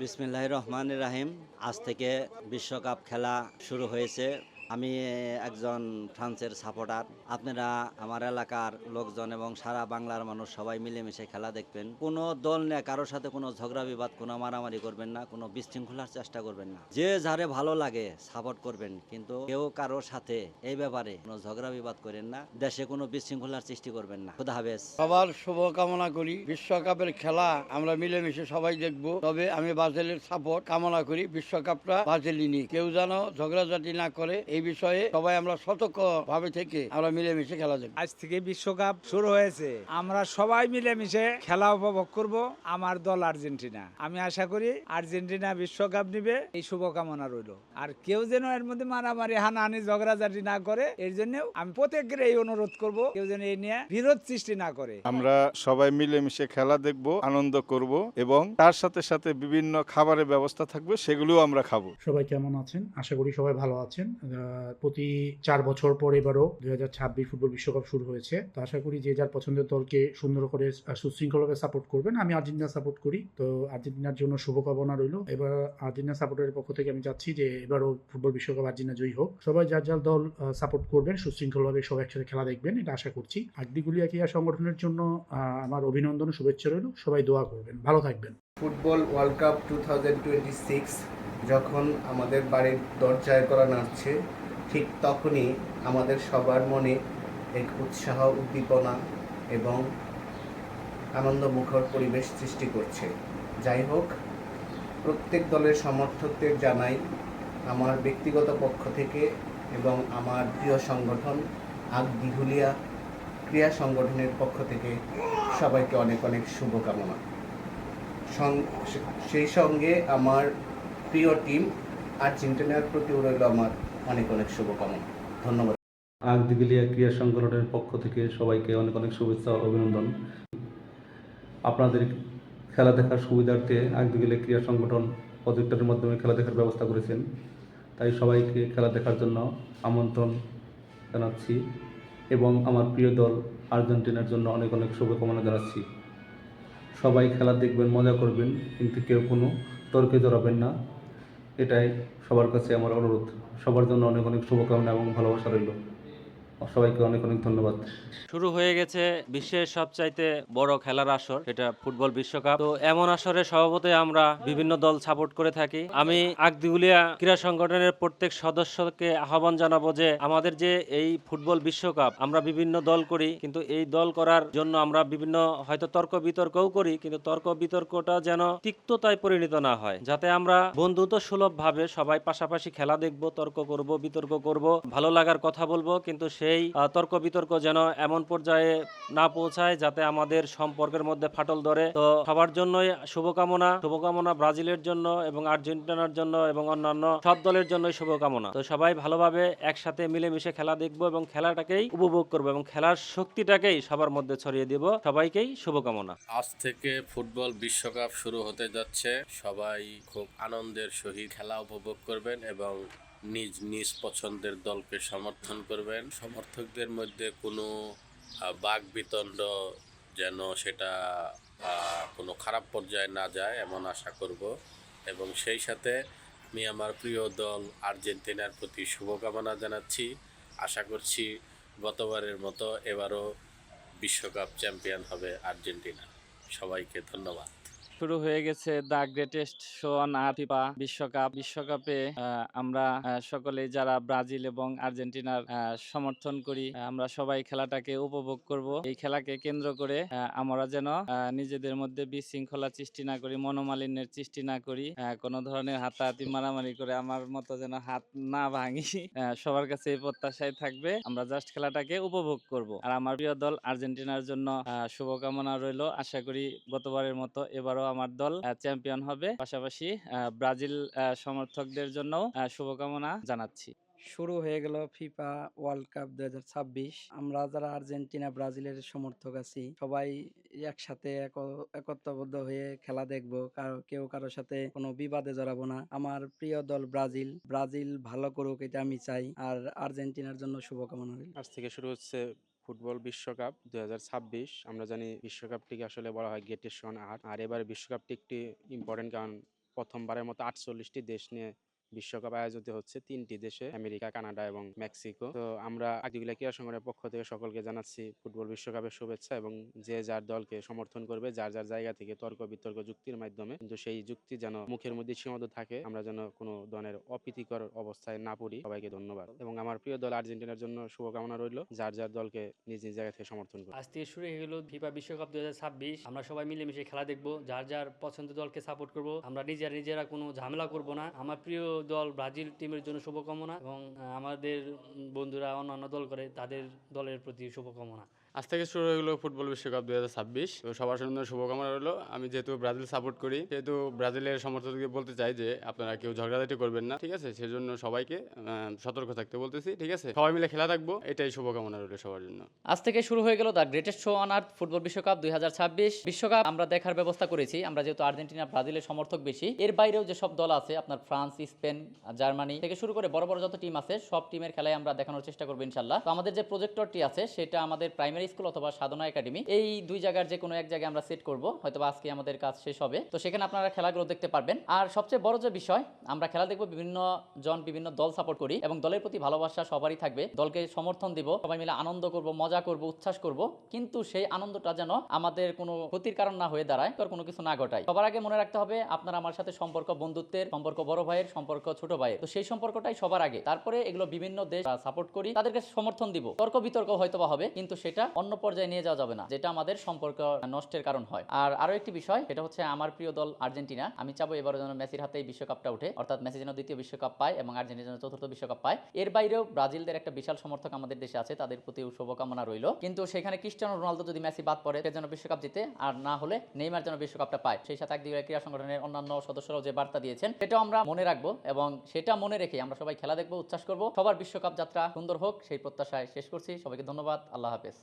বিসমিল্লাহির রহমানির রাহিম। আজ থেকে বিশ্বকাপ খেলা শুরু হয়েছে। আমি একজন ফ্রান্সের সাপোর্টার। আপনারা আমার এলাকার লোকজন এবং সারা বাংলার মানুষ সবাই মিলেমিশে খেলা দেখবেন। কোনো দল নিয়ে কারোর সাথে কোনো ঝগড়া বিবাদ, কোনো মারামারি করবেন না, কোনো বিশৃঙ্খলার চেষ্টা করবেন না। যে যারে ভালো লাগে সাপোর্ট করবেন, কিন্তু কেউ কারোর সাথে এই ব্যাপারে কোনো ঝগড়া বিবাদ করেন না। দেশে কোনো বিশৃঙ্খলার সৃষ্টি করবেন না। খুদা হাফেজ। সবার শুভকামনা করি। বিশ্বকাপের খেলা আমরা মিলেমিশে সবাই দেখব। তবে আমি ব্রাজিলের সাপোর্ট কামনা করি, বিশ্বকাপটা ব্রাজিলই নিক। কেউ যেন ঝগড়াঝাটি না করে, এই বিষয়ে সবাই আমরা সতর্ক ভাবে থেকে আমরা মিলেমিশে খেলা দেখব। আজ থেকে বিশ্বকাপ শুরু হয়েছে, আমরা সবাই মিলেমিশে খেলা উপভোগ করব। আমার দল আর্জেন্টিনা। আমি আশা করি আর্জেন্টিনা বিশ্বকাপ নিবে, এই শুভকামনা রইল। আর কেউ যেন এর মধ্যে মারামারি হানাহানি ঝগড়াঝাটি না করে, এর জন্য আমি প্রত্যেকের এই অনুরোধ করব, কেউ যেন এই নিয়ে বিরোধ সৃষ্টি না করে। আমরা সবাই মিলেমিশে খেলা দেখব, আনন্দ করব এবং তার সাথে সাথে বিভিন্ন খাবারের ব্যবস্থা থাকবে, সেগুলোও আমরা খাবো। সবাই কেমন আছেন? আশা করি সবাই ভালো আছেন। প্রতি 4 বছর পর এবারও 2026 ফুটবল বিশ্বকাপ শুরু হয়েছে। তো আশা করি যে যার পছন্দের দলকে সুন্দর করে সুশৃঙ্খলভাবে সাপোর্ট করবেন। আমি আর্জেন্টিনা সাপোর্ট করি, তো আর্জেন্টিনার জন্য শুভকামনা রইল। এবার আর্জেন্টিনা সাপোর্টারের পক্ষ থেকে আমি চাচ্ছি যে এবারও ফুটবল বিশ্বকাপ আর্জেন্টিনা জয়ী হোক। সবাই যার যার দল সাপোর্ট করবেন, সুশৃঙ্খলভাবে সবাই একসাথে খেলা দেখবেন, এটা আশা করছি। আগদিগুলিয়া ক্রীড়া সংগঠনের জন্য আমার অভিনন্দন ও শুভেচ্ছা রইল। সবাই দোয়া করবেন, ভালো থাকবেন। ফুটবল ওয়ার্ল্ড কাপ 2026 যখন আমাদের বাড়ির দরজায় করা নাড়ছে, ঠিক তখনই আমাদের সবার মনে এক উৎসাহ, উদ্দীপনা এবং আনন্দমুখর পরিবেশ সৃষ্টি করছে। যাই হোক, প্রত্যেক দলের সমর্থকদের জানাই আমার ব্যক্তিগত পক্ষ থেকে এবং আমার প্রিয় সংগঠন আগদিঘুলিয়া ক্রীড়া সংগঠনের পক্ষ থেকে সবাইকে অনেক অনেক শুভকামনা। সেই সঙ্গে আমার প্রিয় টিম আর্জেন্টিনার প্রতিও রইল আমার অনেক অনেক শুভকামনা। ধন্যবাদ। আগদিঘিলিয়া ক্রীড়া সংগঠনের পক্ষ থেকে সবাইকে অনেক অনেক শুভেচ্ছা ও অভিনন্দন। আপনাদের খেলা দেখার সুবিধার্থে আগদিঘিলিয়া ক্রীড়া সংগঠন প্রজেক্টরের মাধ্যমে খেলা দেখার ব্যবস্থা করেছেন, তাই সবাইকে খেলা দেখার জন্য আমন্ত্রণ জানাচ্ছি এবং আমার প্রিয় দল আর্জেন্টিনার জন্য অনেক অনেক শুভকামনা জানাচ্ছি। সবাই খেলা দেখবেন, মজা করবেন, কিন্তু কেউ কোনো তর্কে জড়াবেন না, এটাই সবার কাছে আমার অনুরোধ। সবার জন্য অনেক অনেক শুভকামনা এবং ভালোবাসা রইল। সবাইকে অনেক অনেক ধন্যবাদ। শুরু হয়ে গেছে বিশ্বের সবচাইতে বড় খেলার আসর, এটা ফুটবল বিশ্বকাপ। তো এমন আসরে স্বভাবতই আমরা বিভিন্ন দল সাপোর্ট করে থাকি। আমি আগদিঘুলিয়া ক্রীড়া সংগঠনের প্রত্যেক সদস্যকে আহ্বান জানাবো যে আমাদের যে এই ফুটবল বিশ্বকাপ আমরা বিভিন্ন দল করি, কিন্তু এই দল করার জন্য আমরা বিভিন্ন হয়তো তর্ক বিতর্কও করি, কিন্তু তর্ক বিতর্কটা যেন তিক্ততায় পরিণত না হয়, যাতে আমরা বন্ধুত্ব সুলভ ভাবে সবাই পাশাপাশি খেলা দেখবো, তর্ক করব, বিতর্ক করব, ভালো লাগার কথা বলবো, কিন্তু সেই তর্ক বিতর্ক যেন এমন পর্যায়ে না পৌঁছায় যাতে আমাদের সম্পর্কের মধ্যে ফাটল ধরে। তো সবার জন্যই শুভকামনা ব্রাজিলের জন্য এবং আর্জেন্টিনার জন্য এবং অন্যান্য সব দলের জন্যই শুভকামনা। তো সবাই ভালোভাবে একসাথে মিলেমিশে খেলা দেখবো এবং খেলাটাকেই উপভোগ করবো এবং খেলার শক্তিটাকেই সবার মধ্যে ছড়িয়ে দিব। সবাইকেই শুভকামনা। আজ থেকে ফুটবল বিশ্বকাপ শুরু হতে যাচ্ছে। সবাই খুব আনন্দের সহিত খেলা উপভোগ করবেন এবং নিজ নিজ পছন্দের দলকে সমর্থন করবেন। সমর্থকদের মধ্যে কোনো বাকবিতণ্ড যেন সেটা কোনো খারাপ পর্যায়ে না যায়, এমন আশা করব। এবং সেই সাথে আমি আমার প্রিয় দল আর্জেন্টিনার প্রতি শুভকামনা জানাচ্ছি। আশা করছি গতবারের মতো এবারও বিশ্বকাপ চ্যাম্পিয়ন হবে আর্জেন্টিনা। সবাইকে ধন্যবাদ। শুরু হয়ে গেছে the greatest show on earth, FIFA বিশ্বকাপে আমরা সকলেই যারা ব্রাজিল এবং আর্জেন্টিনার সমর্থন করি, আমরা সবাই খেলাটাকে উপভোগ করব। এই খেলাকে কেন্দ্র করে আমরা যেন নিজেদের মধ্যে বিশৃঙ্খলা সৃষ্টি না করি, মনোমালিন্যের সৃষ্টি না করি, কোনো ধরনের হাতাহাতি মারামারি করে আমার মতো যেন হাত না ভাঙি। সবার কাছে এই প্রত্যাশাই থাকবে, আমরা জাস্ট খেলাটাকে উপভোগ করব। আর আমার প্রিয় দল আর্জেন্টিনার জন্য শুভকামনা রইল। আশা করি গতবারের মতো এবারও আমার দল চ্যাম্পিয়ন হবে। পাশাপাশি ব্রাজিল সমর্থকদের জন্য শুভকামনা জানাচ্ছি। শুরু হয়ে গেল ফিফা ওয়ার্ল্ড কাপ 2026। আমরা যারা আর্জেন্টিনা ব্রাজিলের সমর্থক আছি সবাই একসাথে একত্রবদ্ধ হয়ে খেলা দেখবো। কেউ কারোর সাথে কোনো বিবাদে জড়াবো না। আমার প্রিয় দল ব্রাজিল ভালো করুক, এটা আমি চাই। আর আর্জেন্টিনার জন্য শুভকামনা রইল। আজ থেকে শুরু হচ্ছে ফুটবল বিশ্বকাপ 2026। আমরা জানি বিশ্বকাপটিকে আসলে বলা হয় গ্রেটেস্ট অন আর্থ। আর এবারে বিশ্বকাপটি একটি ইম্পর্টেন্ট, কারণ প্রথমবারের মতো 48টি দেশ নিয়ে বিশ্বকাপ আয়োজিত হচ্ছে 3টি দেশে, আমেরিকা, কানাডা এবং মেক্সিকো। তো আমরা আগদিগুলা ক্রীড়া সংগঠনের পক্ষ থেকে সকলকে জানাচ্ছি ফুটবল বিশ্বকাপের শুভেচ্ছা, এবং যে যার দলকে সমর্থন করবে যার যার জায়গা থেকে তর্ক বিতর্ক যুক্তির মাধ্যমে, কিন্তু সেই যুক্তি যেন মুখের মধ্যে সীমাবদ্ধ থাকে, আমরা যেন কোনো ধরনের অপ্রীতিকর অবস্থায় না পড়ি। সবাইকে ধন্যবাদ, এবং আমার প্রিয় দল আর্জেন্টিনার জন্য শুভকামনা রইল। যার যার দলকে নিজ নিজ জায়গা থেকে সমর্থন করবে। আজ থেকে শুরু হয়ে গেল ফিফা বিশ্বকাপ 2026। আমরা সবাই মিলেমিশে খেলা দেখবো, যার যার পছন্দের দলকে সাপোর্ট করব। আমরা নিজেরা কোনো ঝামেলা করব না। আমার প্রিয় দল ব্রাজিল টিমের জন্য শুভকামনা, এবং আমাদের বন্ধুরা অন্যান্য দল করে তাদের দলের প্রতি শুভকামনা। আজ থেকে শুরু হয়ে গেলো ফুটবল বিশ্বকাপ 2026। তো সবার জন্য শুভকামনা রইলো। আমি যেহেতু ব্রাজিল সাপোর্ট করি, সেহেতু ব্রাজিলের সমর্থকদের বলতে চাই যে আপনারা কেউ ঝগড়াঝাটি করবেন না, ঠিক আছে? সেজন্য সবাইকে সতর্ক থাকতে বলতেছি, ঠিক আছে? সবাই মিলে খেলা থাকবো, এটাই শুভকামনা রইলো সবার জন্য। আজ থেকে শুরু হয়ে গেল the greatest show on earth football বিশ্বকাপ 2026। বিশ্বকাপ আমরা দেখার ব্যবস্থা করেছি। আমরা যেহেতু আর্জেন্টিনা ব্রাজিলের সমর্থক বেশি, এর বাইরেও যেসব দল আছে, আপনার ফ্রান্স, স্পেন, জার্মানি থেকে শুরু করে বড় বড় যত টিম আছে, সব টিমের খেলায় আমরা দেখানোর চেষ্টা করবো ইনশাল্লাহ। তো আমাদের যে প্রজেক্টরটি আছে সেটা আমাদের প্রাইমারি স্কুল অথবা সাধনা একাডেমি, এই দুই জায়গার যে কোনো এক জায়গায় আমরা সেট করব। হয়তো আজকে আমাদের কাজ শেষ হবে, তো সেখানে আপনারা খেলাগুলো দেখতে পারবেন। আর সবচেয়ে বড় যে বিষয়, আমরা খেলা দেখবো, বিভিন্ন দল সাপোর্ট করি এবং দলের প্রতি ভালোবাসা সবারই থাকবে। দলকে সমর্থন দিব, সবাই মিলে আনন্দ করব, মজা করব, উচ্ছ্বাস করব, কিন্তু সেই আনন্দটা যেন আমাদের কোনো ক্ষতির কারণ না হয়ে দাঁড়ায়, তোর কোনো কিছু না ঘটায়। সবার আগে মনে রাখতে হবে, আপনার আমার সাথে সম্পর্ক বন্ধুত্বের, সম্পর্ক বড় ভাইয়ের, সম্পর্ক ছোট ভাইয়ের। তো সেই সম্পর্কটাই সবার আগে, তারপরে এগুলো বিভিন্ন দেশ সাপোর্ট করি, তাদেরকে সমর্থন দিব। তর্ক বিতর্ক হয়তো বা হবে, কিন্তু সেটা অন্য পর্যায়ে নিয়ে যাওয়া যাবে না, যেটা আমাদের সম্পর্ক নষ্টের কারণ হয়। আর আরো একটি বিষয়, সেটা হচ্ছে আমার প্রিয় দল আর্জেন্টিনা। আমি চাবো এবারে যেন মেসির হাতে এই বিশ্বকাপটা উঠে, অর্থাৎ মেসি যেন দ্বিতীয় বিশ্বকাপ পায় এবং আর্জেন্টিনা যেন চতুর্থ বিশ্বকাপ পায়। এর বাইরেও ব্রাজিলদের একটা বিশাল সমর্থক আমাদের দেশে আছে, তাদের প্রতি শুভকামনা রইল। কিন্তু সেখানে ক্রিস্টিয়ানো রোনালদো যদি মেসি বাদ পড়ে, সে যেন বিশ্বকাপ জিতে, আর না হলে নেইমার যেন বিশ্বকাপটা পায়। সেই সাথে একদিকে ক্রীড়া সংগঠনের অন্যান্য সদস্যরাও যে বার্তা দিয়েছেন, সেটাও আমরা মনে রাখবো, এবং সেটা মনে রেখে আমরা সবাই খেলা দেখবো, উচ্ছ্বাস করবো। সবার বিশ্বকাপ যাত্রা সুন্দর হোক, সেই প্রত্যাশায় শেষ করছি। সবাইকে ধন্যবাদ। আল্লাহ হাফেজ।